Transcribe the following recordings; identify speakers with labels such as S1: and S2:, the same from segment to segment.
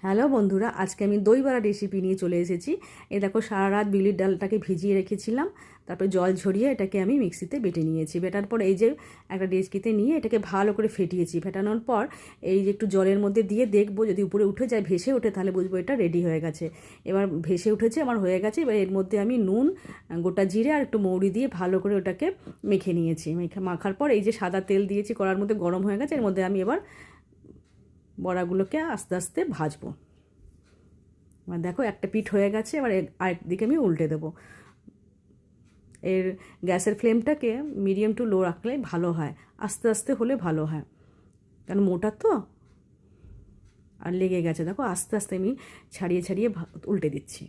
S1: Hello বন্ধুরা, আজকে আমি দই বড়া রেসিপি নিয়ে চলে এসেছি। এই দেখো, সারা রাত বিউলির ডালটাকে ভিজিয়ে রেখেছিলাম, তারপরে জল ঝরিয়ে এটাকে আমি মিক্সিতে বেটে নিয়েছি। বেটার পর এই যে একটা ডেচকিতে নিয়ে এটাকে ভালো করে ফেটিয়েছি। ফেটানোর পর এই যে একটু জলের মধ্যে দিয়ে দেখবো, যদি উপরে উঠে যায়, ভেসে ওঠে, তাহলে বুঝবো এটা রেডি হয়ে গেছে। এবার ভেসে উঠেছে, আমার হয়ে গেছে। এবার এর মধ্যে আমি নুন, গোটা জিরে আর একটু মৌরি দিয়ে ভালো করে ওটাকে মেখে নিয়েছি। মাখার পর এই যে সাদা তেল দিয়েছি, কড়ার মধ্যে গরম হয়ে গেছে। এর মধ্যে আমি এবার বড়াগুলোকে আস্তে আস্তে ভাজবো। এবার দেখো, একটা পিঠ হয়ে গেছে। এবার আরেকদিকে আমি উল্টে দেবো। এর গ্যাসের ফ্লেমটাকে মিডিয়াম টু লো রাখলে ভালো হয়, আস্তে আস্তে হলে ভালো হয়, কারণ মোটা তো আর লেগে গেছে। দেখো, আস্তে আস্তে আমি ছাড়িয়ে ছাড়িয়ে উল্টে দিচ্ছি।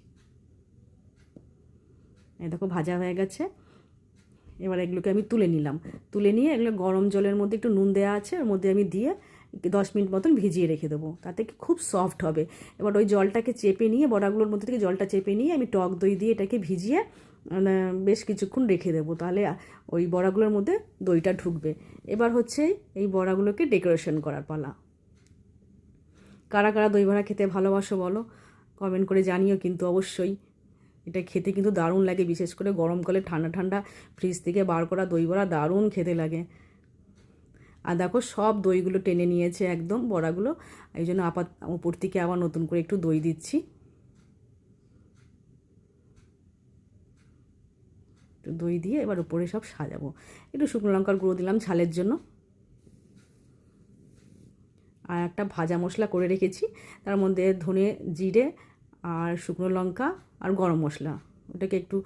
S1: এই দেখো, ভাজা হয়ে গেছে। এবার এগুলোকে আমি তুলে নিলাম। তুলে নিয়ে এগুলো গরম জলের মধ্যে একটু নুন দেওয়া আছে, ওর মধ্যে আমি দিয়ে 10 মিনিট মতন ভিজিয়ে রেখে দেবো, তাতে কি খুব সফট হবে। এবার ওই জলটাকে চেপে নিয়ে, বড়াগুলোর মধ্যে থেকে জলটা চেপে নিয়ে আমি টক দই দিয়ে এটাকে ভিজিয়ে বেশ কিছুক্ষণ রেখে দেবো, তাহলে ওই বড়াগুলোর মধ্যে দইটা ঢুকবে। এবার হচ্ছে এই বড়াগুলোকে ডেকোরেশন করার পালা। কারা কারা দই বড়া খেতে ভালোবাসো বলো, কমেন্ট করে জানিও কিন্তু অবশ্যই। এটা খেতে কিন্তু দারুণ লাগে, বিশেষ করে গরমকালে ঠান্ডা ঠান্ডা ফ্রিজ থেকে বার করা দই বড়া দারুণ খেতে লাগে। আর দেখো, সব দইগুলো টেনে নিয়েছে একদম বড়াগুলো। এই জন্য উপর থেকে আবার নতুন করে একটু দই দিচ্ছি। একটু দই দিয়ে এবার উপরে সব সাজাবো। একটু শুকনো লঙ্কার গুঁড়ো দিলাম ঝালের জন্য। আর একটা ভাজা মশলা করে রেখেছি, তার মধ্যে ধনে, জিরে আর শুকনো লঙ্কা আর গরম মশলা, ওটাকে একটু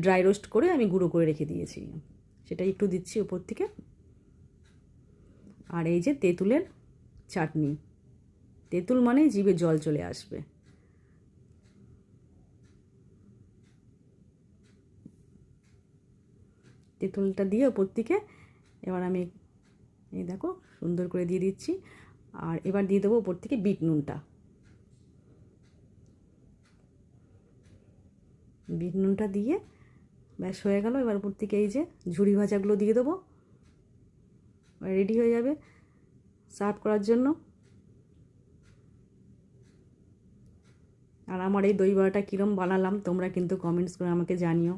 S1: ড্রাই রোস্ট করে আমি গুঁড়ো করে রেখে দিয়েছি, সেটাই একটু দিচ্ছি উপর থেকে। আর এই যে তেঁতুলের চাটনি, তেঁতুল মানেই জিভে জল চলে আসবে। তেঁতুলটা দিয়ে ওপর থেকে এবার আমি এই দেখো সুন্দর করে দিয়ে দিচ্ছি। আর এবার দিয়ে দেবো ওপর থেকে বিট নুনটা। বিট নুনটা দিয়ে ব্যাস হয়ে গেল। এবার উপর থেকে এই যে ঝুরি ভাজাগুলো দিয়ে দেবো, রেডি হয়ে যাবে সার্ভ করার জন্য। আর আমার এই দই বড়াটা কীরকম বানালাম তোমরা কিন্তু কমেন্টস করে আমাকে জানিও।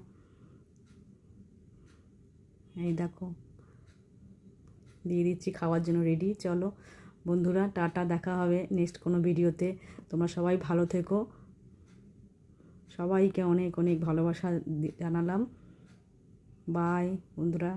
S1: এই দেখো, দিয়ে দিচ্ছি খাওয়ার জন্য রেডি। চলো বন্ধুরা, টাটা, দেখা হবে নেক্সট কোনো ভিডিওতে। তোমরা সবাই ভালো থেকো, সবাইকে অনেক অনেক ভালোবাসা জানালাম। বাই বন্ধুরা।